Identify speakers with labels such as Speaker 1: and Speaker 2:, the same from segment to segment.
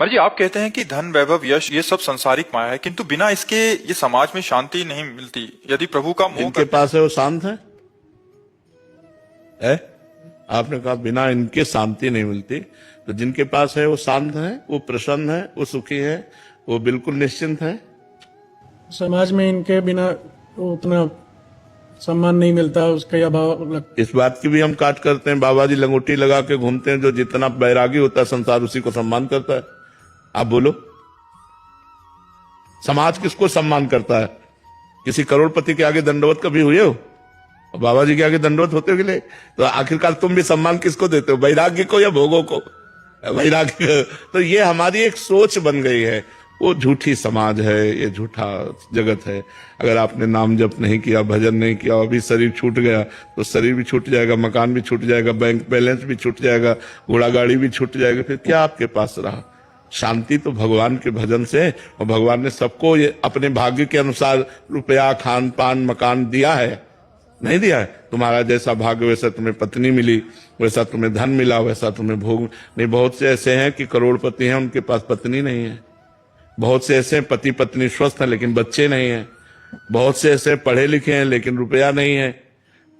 Speaker 1: जी आप कहते हैं कि धन वैभव यश ये सब संसारिक माया है, किंतु बिना इसके ये समाज में शांति नहीं मिलती। यदि प्रभु का मोह
Speaker 2: जिनके पास है वो शांत है? आपने कहा बिना इनके शांति नहीं मिलती, तो जिनके पास है वो शांत है, वो प्रसन्न है, वो सुखी है, वो बिल्कुल निश्चिंत है।
Speaker 3: समाज में इनके बिना उतना सम्मान नहीं मिलता, उसका अभाव लगता।
Speaker 2: इस बात की भी हम काट करते हैं, बाबा जी लंगोटी लगा के घूमते हैं, जो जितना बैरागी होता है संसार उसी को सम्मान करता है। आप बोलो, समाज किसको सम्मान करता है? किसी करोड़पति के आगे दंडवत कभी हुए हो? और बाबा जी के आगे दंडवत होते हो कि नहीं? तो आखिरकार तुम भी सम्मान किसको देते हो, वैराग्य को या भोगों को? वैराग्य। तो ये हमारी एक सोच बन गई है, वो झूठी समाज है, ये झूठा जगत है। अगर आपने नाम जप नहीं किया, भजन नहीं किया, अभी शरीर छूट गया तो शरीर भी छूट जाएगा, मकान भी छूट जाएगा, बैंक बैलेंस भी छूट जाएगा, घोड़ा गाड़ी भी छूट जाएगा, फिर क्या आपके पास रहा? शांति तो भगवान के भजन से, और भगवान ने सबको ये अपने भाग्य के अनुसार रुपया, खान पान, मकान दिया है, नहीं दिया है? तुम्हारा जैसा भाग्य वैसा तुम्हें पत्नी मिली, वैसा तुम्हें धन मिला, वैसा तुम्हें भोग नहीं। बहुत से ऐसे हैं कि करोड़पति हैं, उनके पास पत्नी नहीं है। बहुत से ऐसे पति पत्नी स्वस्थ हैं लेकिन बच्चे नहीं हैं। बहुत से ऐसे पढ़े लिखे हैं लेकिन रुपया नहीं है,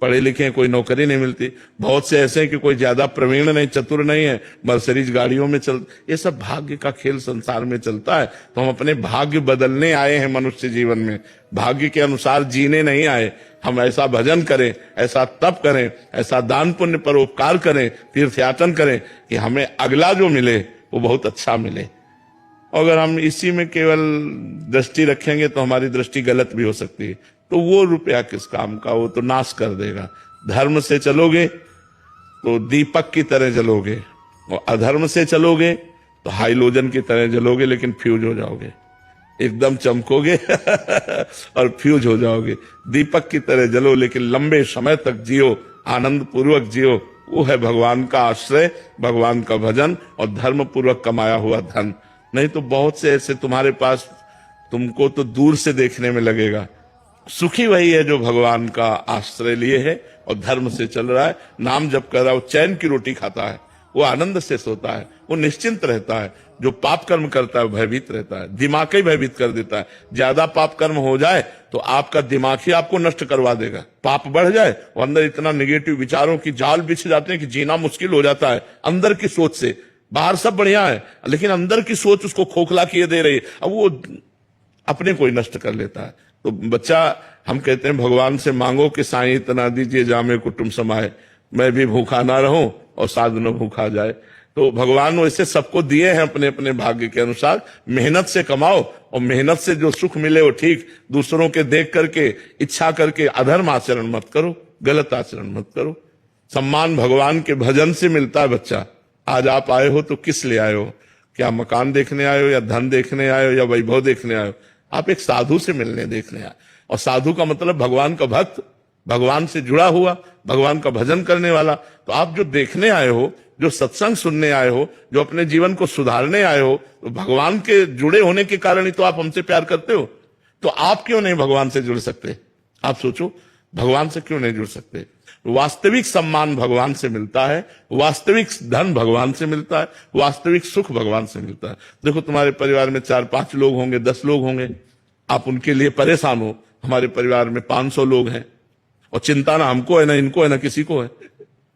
Speaker 2: पढ़े लिखे हैं कोई नौकरी नहीं मिलती। बहुत से ऐसे हैं कि कोई ज्यादा प्रवीण नहीं, चतुर नहीं है, मर्सिडीज गाड़ियों में चल। ये सब भाग्य का खेल संसार में चलता है। तो हम अपने भाग्य बदलने आए हैं मनुष्य जीवन में, भाग्य के अनुसार जीने नहीं आए। हम ऐसा भजन करें, ऐसा तप करें, ऐसा दान पुण्य परोपकार करें, तीर्थयाटन करें कि हमें अगला जो मिले वो बहुत अच्छा मिले। अगर हम इसी में केवल दृष्टि रखेंगे तो हमारी दृष्टि गलत भी हो सकती है। तो वो रुपया किस काम का, वो तो नाश कर देगा। धर्म से चलोगे तो दीपक की तरह जलोगे, और अधर्म से चलोगे तो हाइलोजन की तरह जलोगे, लेकिन फ्यूज हो जाओगे, एकदम चमकोगे और फ्यूज हो जाओगे। दीपक की तरह जलो लेकिन लंबे समय तक जियो, आनंद पूर्वक जियो। वो है भगवान का आश्रय, भगवान का भजन और धर्म पूर्वक कमाया हुआ धन। नहीं तो बहुत से ऐसे तुम्हारे पास, तुमको तो दूर से देखने में लगेगा। सुखी वही है जो भगवान का आश्रय लिए है और धर्म से चल रहा है, नाम जप कर रहा है, वो चैन की रोटी खाता है, वो आनंद से सोता है, वो निश्चिंत रहता है। जो पाप कर्म करता है वो भयभीत रहता है, दिमाग ही भयभीत कर देता है। ज्यादा पाप कर्म हो जाए तो आपका दिमाग ही आपको नष्ट करवा देगा। पाप बढ़ जाए और अंदर इतना निगेटिव विचारों की जाल बिछ जाते हैं कि जीना मुश्किल हो जाता है। अंदर की सोच से, बाहर सब बढ़िया है लेकिन अंदर की सोच उसको खोखला किए दे रही है, अब वो अपने को ही नष्ट कर लेता है। तो बच्चा, हम कहते हैं भगवान से मांगो कि साईं इतना दीजिए जामे कुटुंब समाए, मैं भी भूखा ना रहूं और साधु न भूखा जाए। तो भगवान वैसे सबको दिए हैं अपने अपने भाग्य के अनुसार। मेहनत से कमाओ और मेहनत से जो सुख मिले वो ठीक। दूसरों के देख करके, इच्छा करके अधर्म आचरण मत करो, गलत आचरण मत करो। सम्मान भगवान के भजन से मिलता है बच्चा। आज आप आए हो तो किस लिए आए हो? क्या मकान देखने आए हो, या धन देखने आए हो, या वैभव देखने आए हो? आप एक साधु से मिलने देखने आए। और साधु का मतलब भगवान का भक्त, भगवान से जुड़ा हुआ, भगवान का भजन करने वाला। तो आप जो देखने आए हो, जो सत्संग सुनने आए हो, जो अपने जीवन को सुधारने आए हो, तो भगवान के जुड़े होने के कारण ही तो आप हमसे प्यार करते हो। तो आप क्यों नहीं भगवान से जुड़ सकते? आप सोचो, भगवान से क्यों नहीं जुड़ सकते? वास्तविक सम्मान भगवान से मिलता है, वास्तविक धन भगवान से मिलता है, वास्तविक सुख भगवान से मिलता है। देखो, तुम्हारे परिवार में 4-5 लोग होंगे, 10 लोग होंगे, आप उनके लिए परेशान हो। हमारे परिवार में 500 लोग हैं और चिंता ना हमको है, ना इनको है, ना किसी को है।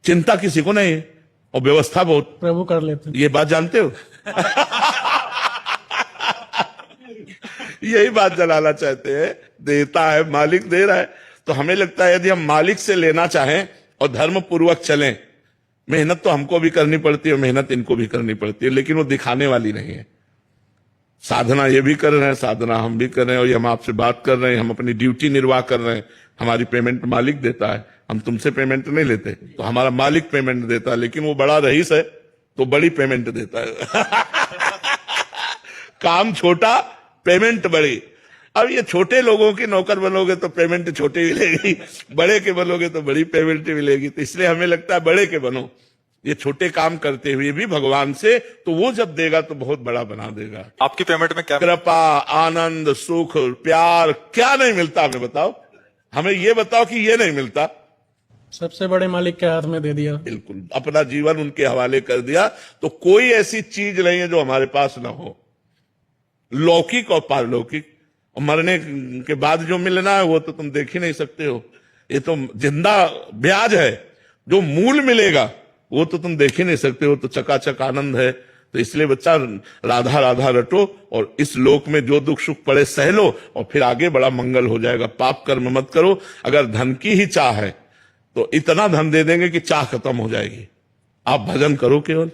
Speaker 2: चिंता किसी को नहीं है और व्यवस्था बहुत
Speaker 3: प्रभु कर लेते हैं।
Speaker 2: ये बात जानते हो? यही बात जलाना चाहते हैं। देता है मालिक, दे रहा है। तो हमें लगता है यदि हम मालिक से लेना चाहें और धर्म पूर्वक चलें, मेहनत तो हमको भी करनी पड़ती है, मेहनत इनको भी करनी पड़ती है, लेकिन वो दिखाने वाली नहीं है। साधना ये भी कर रहे हैं, साधना हम भी कर रहे हैं, और ये हम आपसे बात कर रहे हैं, हम अपनी ड्यूटी निर्वाह कर रहे हैं। हमारी पेमेंट मालिक देता है, हम तुमसे पेमेंट नहीं लेते। तो हमारा मालिक पेमेंट देता है, लेकिन वो बड़ा रईस है तो बड़ी पेमेंट देता है। काम छोटा, पेमेंट बड़ी। अब ये छोटे लोगों की नौकर बनोगे तो पेमेंट छोटी मिलेगी, बड़े के बनोगे तो बड़ी पेमेंट मिलेगी। तो इसलिए हमें लगता है बड़े के बनो। ये छोटे काम करते हुए भी भगवान से, तो वो जब देगा तो बहुत बड़ा बना देगा।
Speaker 1: आपकी पेमेंट में क्या?
Speaker 2: कृपा, आनंद, सुख, प्यार, क्या नहीं मिलता हमें बताओ? हमें ये बताओ कि ये नहीं मिलता।
Speaker 3: सबसे बड़े मालिक के हाथ में दे दिया।
Speaker 2: बिल्कुल अपना जीवन उनके हवाले कर दिया। तो कोई ऐसी चीज नहीं है जो हमारे पास ना हो, लौकिक और पारलौकिक। और मरने के बाद जो मिलना है वो तो तुम देख ही नहीं सकते हो, ये तो जिंदा ब्याज है। जो मूल मिलेगा वो तो तुम देख ही नहीं सकते हो, तो चकाचक आनंद है। तो इसलिए बच्चा राधा राधा रटो और इस लोक में जो दुख सुख पड़े सह लो और फिर आगे बड़ा मंगल हो जाएगा। पाप कर्म मत करो। अगर धन की ही चाह है तो इतना धन दे देंगे कि चाह खत्म हो जाएगी। आप भजन करो केवल,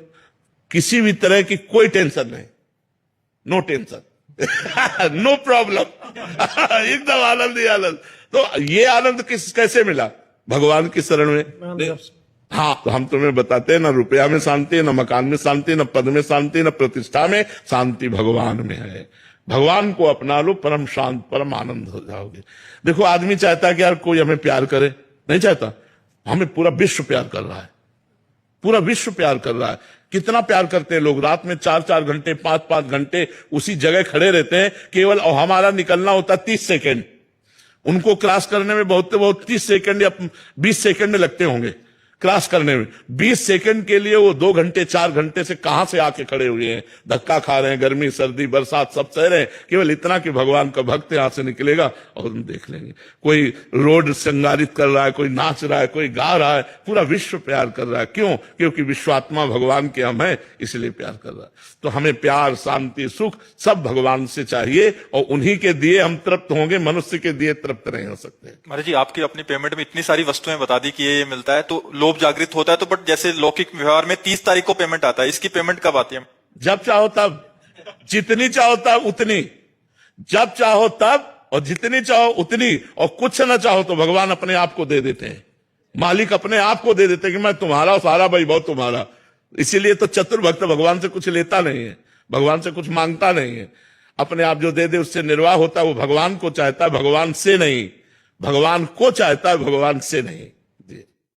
Speaker 2: किसी भी तरह की कोई टेंशन नहीं, नो टेंशन नो प्रॉब्लम एकदम आनंद ही आनंद। तो ये आनंद कैसे मिला? भगवान की शरण में। हाँ, तो हम तुम्हें बताते हैं, ना रुपया में शांति है, ना मकान में शांति, ना पद में शांति, ना प्रतिष्ठा में शांति, भगवान में है। भगवान को अपना लो, परम शांत परम आनंद हो जाओगे। देखो आदमी चाहता है कि यार कोई हमें प्यार करे, नहीं चाहता। हमें पूरा विश्व प्यार कर रहा है, पूरा विश्व प्यार कर रहा है। कितना प्यार करते हैं लोग, रात में 4-4 घंटे 5-5 घंटे उसी जगह खड़े रहते हैं केवल, और हमारा निकलना होता है 30 सेकेंड। उनको क्रॉस करने में बहुत 30 सेकंड या 20 सेकंड लगते होंगे क्रॉस करने में। 20 सेकंड के लिए वो 2 घंटे 4 घंटे से कहां से आके खड़े हुए हैं, धक्का खा रहे हैं, गर्मी सर्दी बरसात सब सह रहे हैं, केवल इतना कि भगवान का भक्त यहां से निकलेगा और हम देख लेंगे। कोई रोड श्रृंगारित कर रहा है, कोई नाच रहा है, कोई गा रहा है, पूरा विश्व प्यार कर रहा है। क्यों? क्योंकि विश्वात्मा भगवान के हम हैं, इसलिए प्यार कर रहा है। तो हमें प्यार शांति सुख सब भगवान से चाहिए और उन्हीं के दिए हम तृप्त होंगे, मनुष्य के दिए तृप्त नहीं हो सकते।
Speaker 1: महाराज जी, आपकी अपनी पेमेंट में इतनी सारी वस्तुएं बता दी कि ये मिलता है तो लोभ जागृत होता है, तो बट जैसे लौकिक व्यवहार में 30 तारीख को पेमेंट आता है, इसकी पेमेंट कब आती है?
Speaker 2: जब चाहो तब, जितनी चाहो तब उतनी, जब चाहो तब और जितनी चाहो उतनी, और कुछ ना चाहो तो भगवान अपने आप को दे देते हैं। मालिक अपने आप को दे देते हैं कि मैं तुम्हारा, सारा वैभव तुम्हारा। इसीलिए तो चतुर भक्त भगवान से कुछ लेता नहीं है, भगवान से कुछ मांगता नहीं है, अपने आप जो दे दे उससे निर्वाह होता है। वो भगवान को चाहता है, भगवान से नहीं। भगवान को चाहता है, भगवान से नहीं।